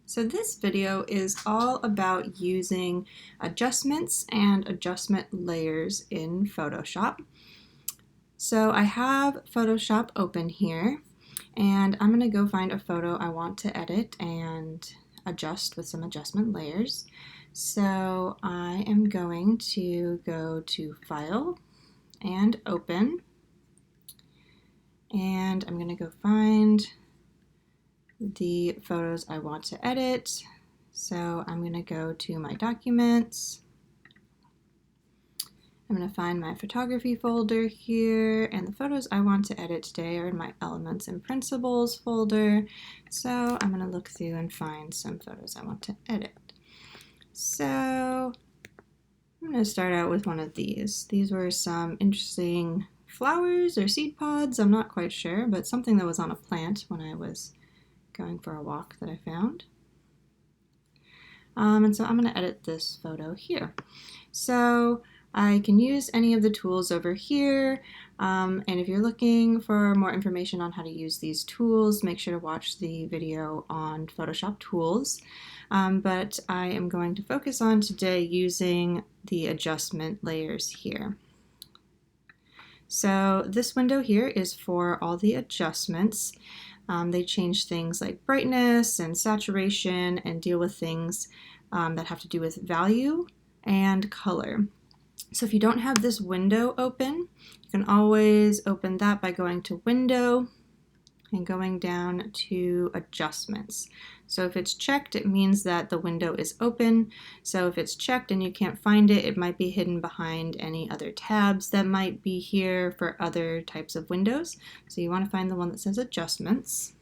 So this video is all about using adjustments and adjustment layers in Photoshop. So I have Photoshop open here, and I'm going to go find a photo I want to edit and adjust with some adjustment layers. So I am going to go to File and Open, and I'm going to go find the photos I want to edit. So I'm going to go to my documents. I'm going to find my photography folder here, and the photos I want to edit today are in my Elements and Principles folder. So I'm going to look through and find some photos I want to edit. So I'm going to start out with one of these. These were some interesting flowers or seed pods, I'm not quite sure, but something that was on a plant when I was going for a walk that I found. And so I'm going to edit this photo here. So I can use any of the tools over here, and if you're looking for more information on how to use these tools, make sure to watch the video on Photoshop tools. But I am going to focus on today using the adjustment layers here. So this window here is for all the adjustments. They change things like brightness and saturation and deal with things that have to do with value and color. So if you don't have this window open, you can always open that by going to Window and going down to Adjustments. So if it's checked, it means that the window is open. So if it's checked and you can't find it, it might be hidden behind any other tabs that might be here for other types of windows. So you want to find the one that says Adjustments.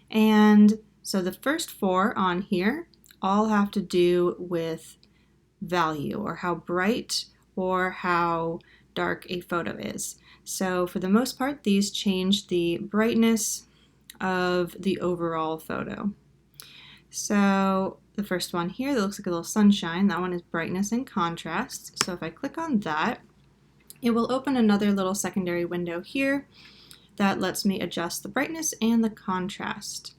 And so the first four on here all have to do with value, or how bright or how dark a photo is. So for the most part, these change the brightness of the overall photo. So the first one here that looks like a little sunshine, that one is brightness and contrast. So if I click on that, it will open another little secondary window here that lets me adjust the brightness and the contrast.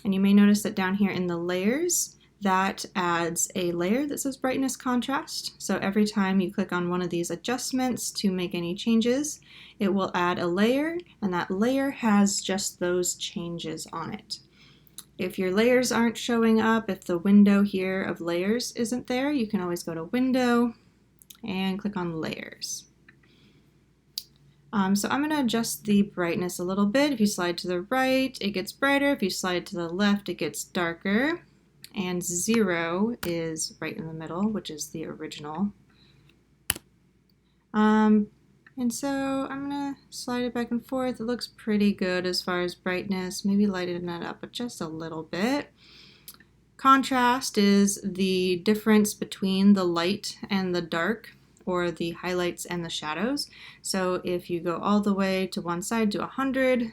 And you may notice that down here in the layers, that adds a layer that says brightness contrast. So every time you click on one of these adjustments to make any changes, it will add a layer, and that layer has just those changes on it. If your layers aren't showing up, if the window here of layers isn't there, you can always go to Window and click on Layers. So I'm going to adjust the brightness a little bit. If you slide to the right, it gets brighter. If you slide to the left, it gets darker. And 0 is right in the middle, which is the original. And so I'm going to slide it back and forth. It looks pretty good as far as brightness. Maybe lighten it up just a little bit. Contrast is the difference between the light and the dark, or the highlights and the shadows. So if you go all the way to one side to 100%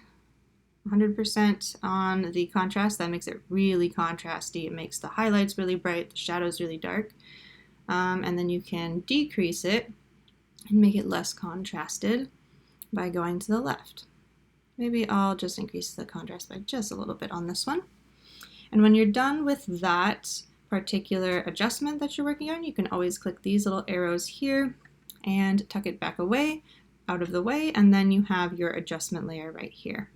on the contrast, that makes it really contrasty. It makes the highlights really bright, the shadows really dark. And then you can decrease it and make it less contrasted by going to the left. Maybe I'll just increase the contrast by just a little bit on this one. And when you're done with that particular adjustment that you're working on, you can always click these little arrows here and tuck it back away, out of the way, and then you have your adjustment layer right here.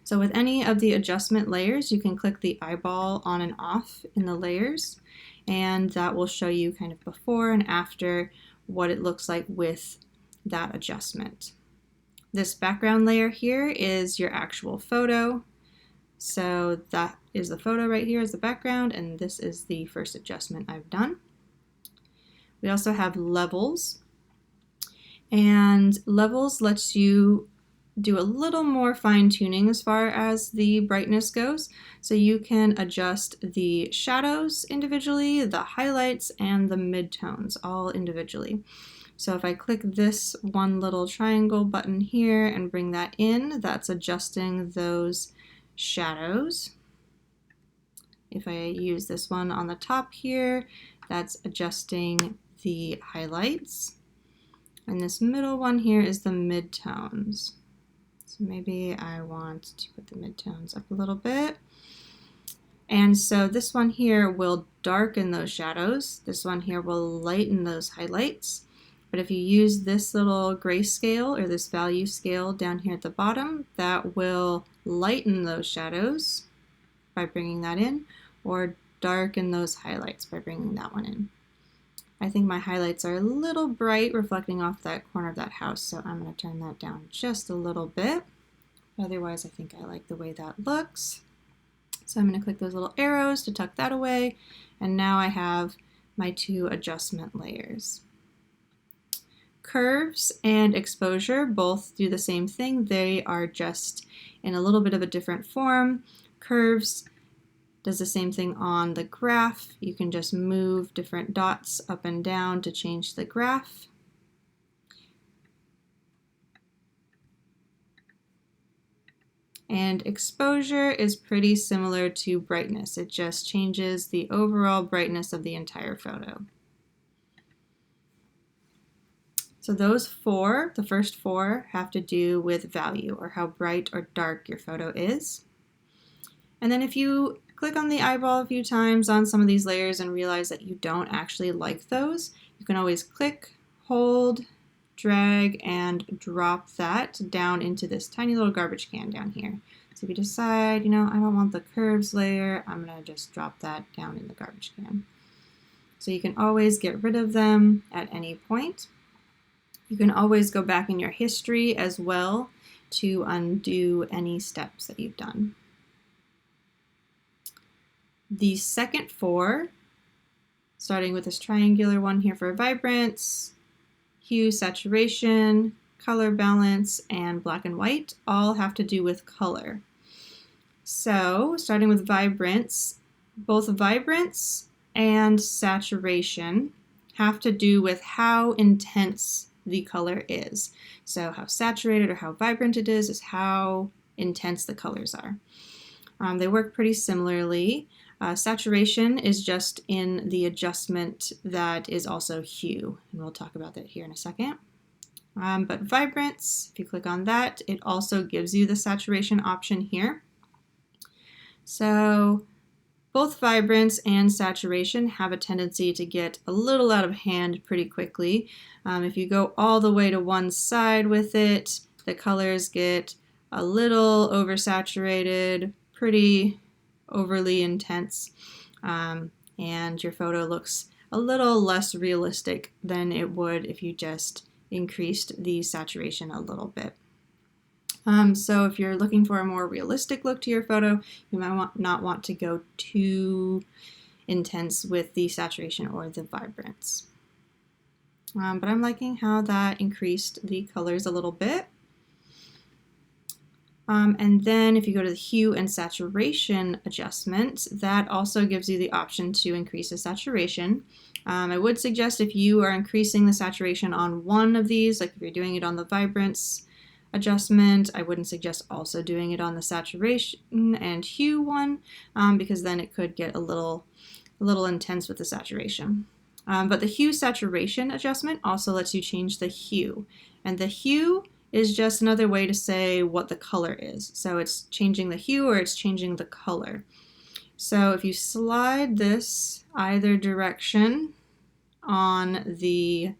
So with any of the adjustment layers, you can click the eyeball on and off in the layers, and that will show you kind of before and after what it looks like with that adjustment. This background layer here is your actual photo. So that is the photo right here as the background, and this is the first adjustment I've done. We also have levels, and levels lets you do a little more fine-tuning as far as the brightness goes. So you can adjust the shadows individually, the highlights, and the midtones all individually. So if I click this one little triangle button here and bring that in, that's adjusting those shadows. If I use this one on the top here, that's adjusting the highlights. And this middle one here is the midtones. So maybe I want to put the midtones up a little bit. And so this one here will darken those shadows. This one here will lighten those highlights. But if you use this little grayscale or this value scale down here at the bottom, that will lighten those shadows by bringing that in, or darken those highlights by bringing that one in. I think my highlights are a little bright, reflecting off that corner of that house, so I'm going to turn that down just a little bit. Otherwise, I think I like the way that looks. So I'm going to click those little arrows to tuck that away, and now I have my two adjustment layers. Curves and exposure both do the same thing. They are just in a little bit of a different form. Curves does the same thing on the graph. You can just move different dots up and down to change the graph. And exposure is pretty similar to brightness. It just changes the overall brightness of the entire photo. So those four, the first four, have to do with value, or how bright or dark your photo is. And then if you click on the eyeball a few times on some of these layers and realize that you don't actually like those, you can always click, hold, drag, and drop that down into this tiny little garbage can down here. So if you decide, I don't want the curves layer, I'm going to just drop that down in the garbage can. So you can always get rid of them at any point. You can always go back in your history as well to undo any steps that you've done. The second four, starting with this triangular one here for Vibrance, Hue, Saturation, Color Balance, and Black and White, all have to do with color. So, starting with Vibrance, both Vibrance and Saturation have to do with how intense the color is. So how saturated or how vibrant it is how intense the colors are. They work pretty similarly. Saturation is just in the adjustment that is also hue, and we'll talk about that here in a second. But Vibrance, if you click on that, it also gives you the saturation option here. So both Vibrance and Saturation have a tendency to get a little out of hand pretty quickly. If you go all the way to one side with it, the colors get a little oversaturated, pretty overly intense, and your photo looks a little less realistic than it would if you just increased the saturation a little bit. So if you're looking for a more realistic look to your photo, you might not want to go too intense with the saturation or the Vibrance. But I'm liking how that increased the colors a little bit. And then if you go to the Hue and Saturation adjustment, that also gives you the option to increase the saturation. I would suggest if you are increasing the saturation on one of these, like if you're doing it on the Vibrance adjustment, I wouldn't suggest also doing it on the Saturation and Hue one, because then it could get a little intense with the saturation. But the Hue Saturation adjustment also lets you change the hue, and the hue is just another way to say what the color is. So it's changing the hue or it's changing the color. So if you slide this either direction on the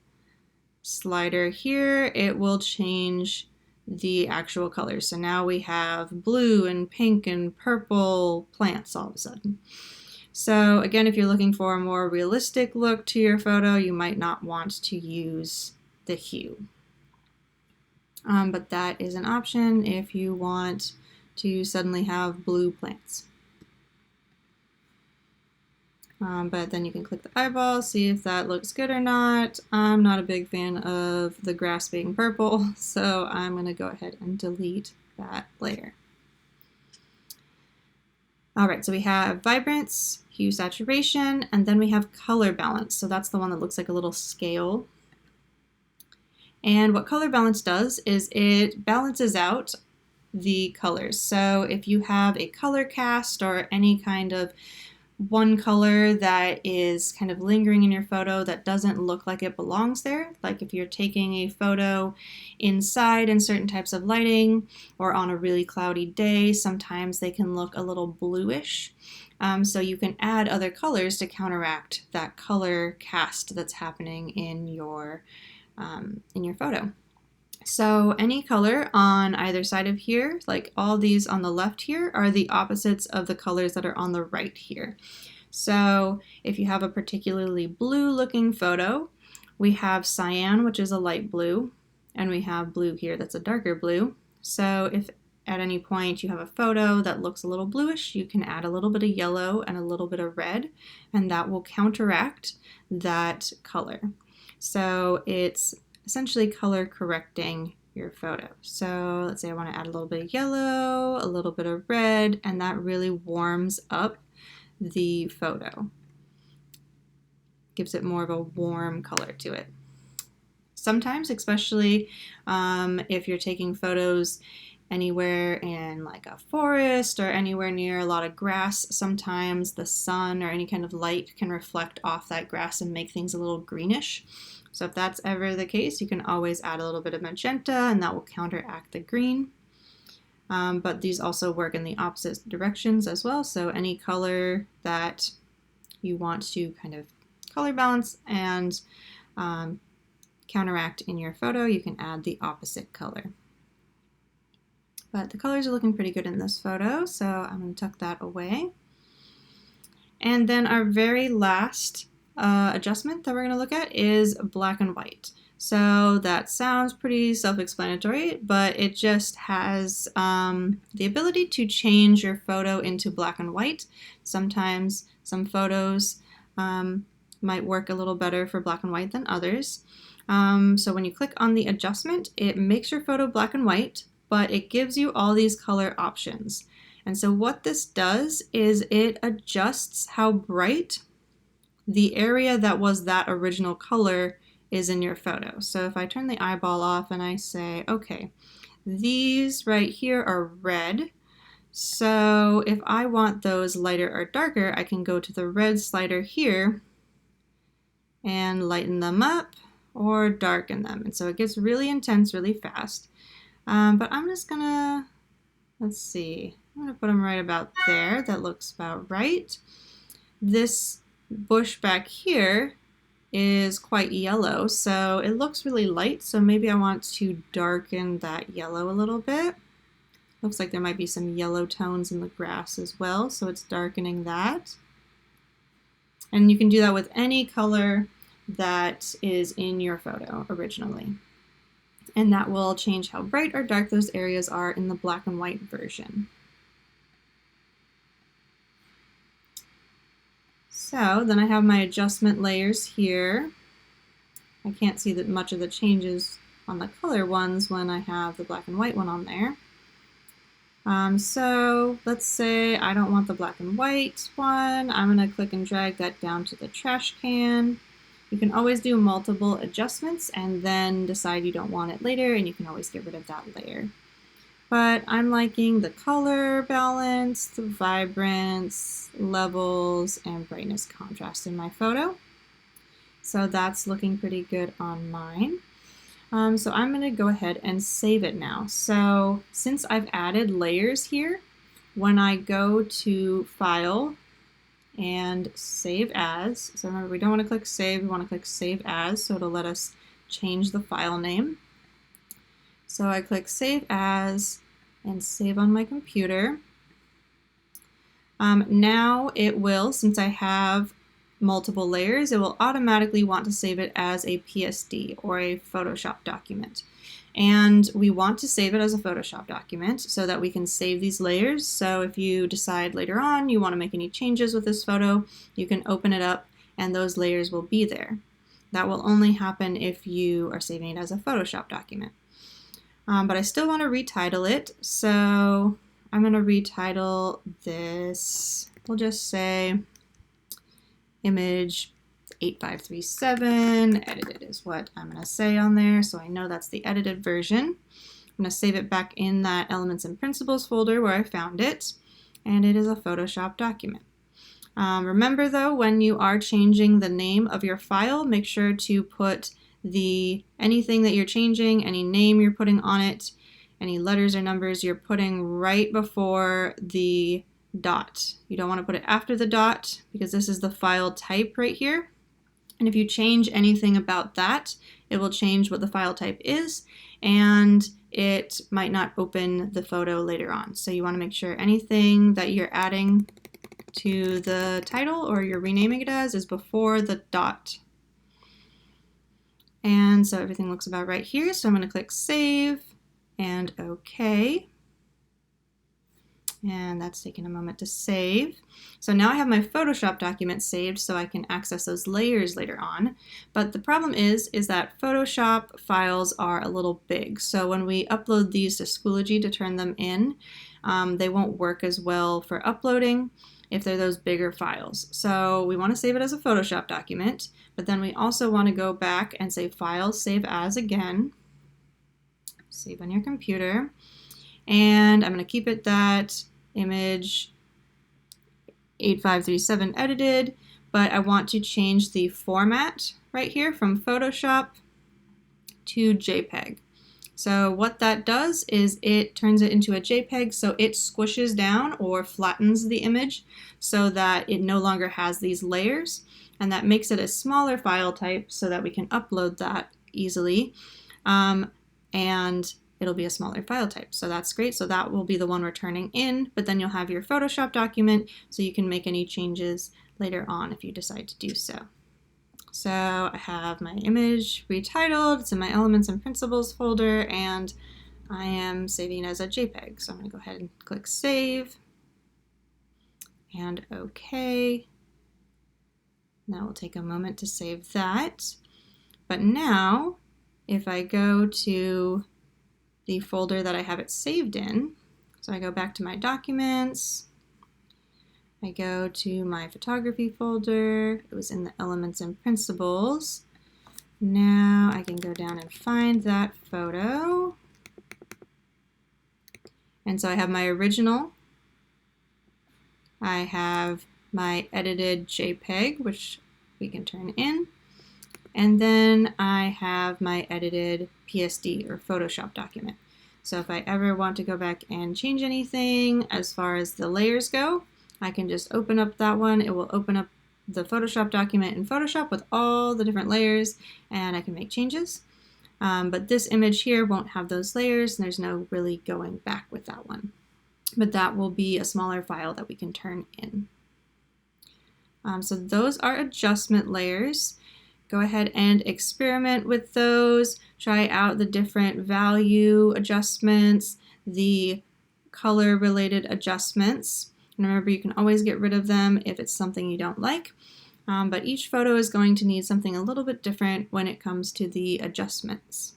slider here, it will change the actual colors. So now we have blue and pink and purple plants all of a sudden. So again, if you're looking for a more realistic look to your photo, you might not want to use the hue. But that is an option if you want to suddenly have blue plants. But then you can click the eyeball, see if that looks good or not. I'm not a big fan of the grass being purple, so I'm going to go ahead and delete that layer. All right, so we have Vibrance, Hue, Saturation, and then we have Color Balance. So that's the one that looks like a little scale. And what Color Balance does is it balances out the colors. So if you have a color cast or any kind of one color that is kind of lingering in your photo that doesn't look like it belongs there. Like if you're taking a photo inside in certain types of lighting or on a really cloudy day, sometimes they can look a little bluish. So you can add other colors to counteract that color cast that's happening in your photo. So any color on either side of here, like all these on the left here, are the opposites of the colors that are on the right here. So if you have a particularly blue looking photo, we have cyan, which is a light blue, and we have blue here that's a darker blue. So if at any point you have a photo that looks a little bluish, you can add a little bit of yellow and a little bit of red, and that will counteract that color. So it's essentially color correcting your photo. So let's say I want to add a little bit of yellow, a little bit of red, and that really warms up the photo. Gives it more of a warm color to it. Sometimes, especially if you're taking photos anywhere in like a forest or anywhere near a lot of grass, sometimes the sun or any kind of light can reflect off that grass and make things a little greenish. So if that's ever the case, you can always add a little bit of magenta and that will counteract the green. But these also work in the opposite directions as well. So any color that you want to kind of color balance and counteract in your photo, you can add the opposite color. But the colors are looking pretty good in this photo, so I'm going to tuck that away. And then our very last adjustment that we're going to look at is black and white. So that sounds pretty self-explanatory, but it just has the ability to change your photo into black and white. Sometimes some photos might work a little better for black and white than others. So when you click on the adjustment, it makes your photo black and white, but it gives you all these color options. And so what this does is it adjusts how bright the area that was that original color is in your photo. So if I turn the eyeball off and I say, okay, these right here are red. So if I want those lighter or darker, I can go to the red slider here and lighten them up or darken them. And so it gets really intense really fast. But I'm just gonna, let's see, I'm gonna put them right about there. That looks about right. This bush back here is quite yellow, so it looks really light, so maybe I want to darken that yellow a little bit. Looks like there might be some yellow tones in the grass as well, so it's darkening that. And you can do that with any color that is in your photo originally. And that will change how bright or dark those areas are in the black and white version. So then I have my adjustment layers here. I can't see that much of the changes on the color ones when I have the black and white one on there. So let's say I don't want the black and white one. I'm going to click and drag that down to the trash can. You can always do multiple adjustments and then decide you don't want it later, and you can always get rid of that layer. But I'm liking the color balance, the vibrance, levels, and brightness contrast in my photo. So that's looking pretty good on mine. So I'm going to go ahead and save it now. So since I've added layers here, when I go to File and Save As, so remember we don't want to click Save, we want to click Save As, so it'll let us change the file name. So I click Save As and save on my computer. Now it will, since I have multiple layers, it will automatically want to save it as a PSD or a Photoshop document. And we want to save it as a Photoshop document so that we can save these layers. So if you decide later on you want to make any changes with this photo, you can open it up and those layers will be there. That will only happen if you are saving it as a Photoshop document. But I still want to retitle it, so I'm going to retitle this, we'll just say image 8537, edited is what I'm going to say on there, so I know that's the edited version. I'm going to save it back in that Elements and Principles folder where I found it, and it is a Photoshop document. Remember though, when you are changing the name of your file, make sure to put anything that you're changing, any name you're putting on it, any letters or numbers you're putting right before the dot. You don't want to put it after the dot because this is the file type right here. And if you change anything about that, it will change what the file type is, and it might not open the photo later on. So you want to make sure anything that you're adding to the title or you're renaming it as is before the dot. And so everything looks about right here. So I'm going to click Save and OK. And that's taking a moment to save. So now I have my Photoshop document saved so I can access those layers later on. But the problem is that Photoshop files are a little big. So when we upload these to Schoology to turn them in, they won't work as well for uploading if they're those bigger files. So we want to save it as a Photoshop document, but then we also want to go back and say File, Save As again. Save on your computer. And I'm going to keep it that image 8537 edited, but I want to change the format right here from Photoshop to JPEG. So what that does is it turns it into a JPEG, so it squishes down or flattens the image so that it no longer has these layers, and that makes it a smaller file type so that we can upload that easily, and it'll be a smaller file type. So that's great. So that will be the one we're turning in, but then you'll have your Photoshop document so you can make any changes later on if you decide to do so. So I have my image retitled, it's in my Elements and Principles folder, and I am saving as a JPEG. So I'm going to go ahead and click Save and OK. Now we'll take a moment to save that. But now, if I go to the folder that I have it saved in, so I go back to my documents, I go to my photography folder, it was in the Elements and Principles. Now I can go down and find that photo. And so I have my original, I have my edited JPEG, which we can turn in, and then I have my edited PSD or Photoshop document. So if I ever want to go back and change anything as far as the layers go, I can just open up that one. It will open up the Photoshop document in Photoshop with all the different layers, and I can make changes. But this image here won't have those layers, and there's no really going back with that one. But that will be a smaller file that we can turn in. So those are adjustment layers. Go ahead and experiment with those. Try out the different value adjustments, the color related adjustments. And remember, you can always get rid of them if it's something you don't like. But each photo is going to need something a little bit different when it comes to the adjustments.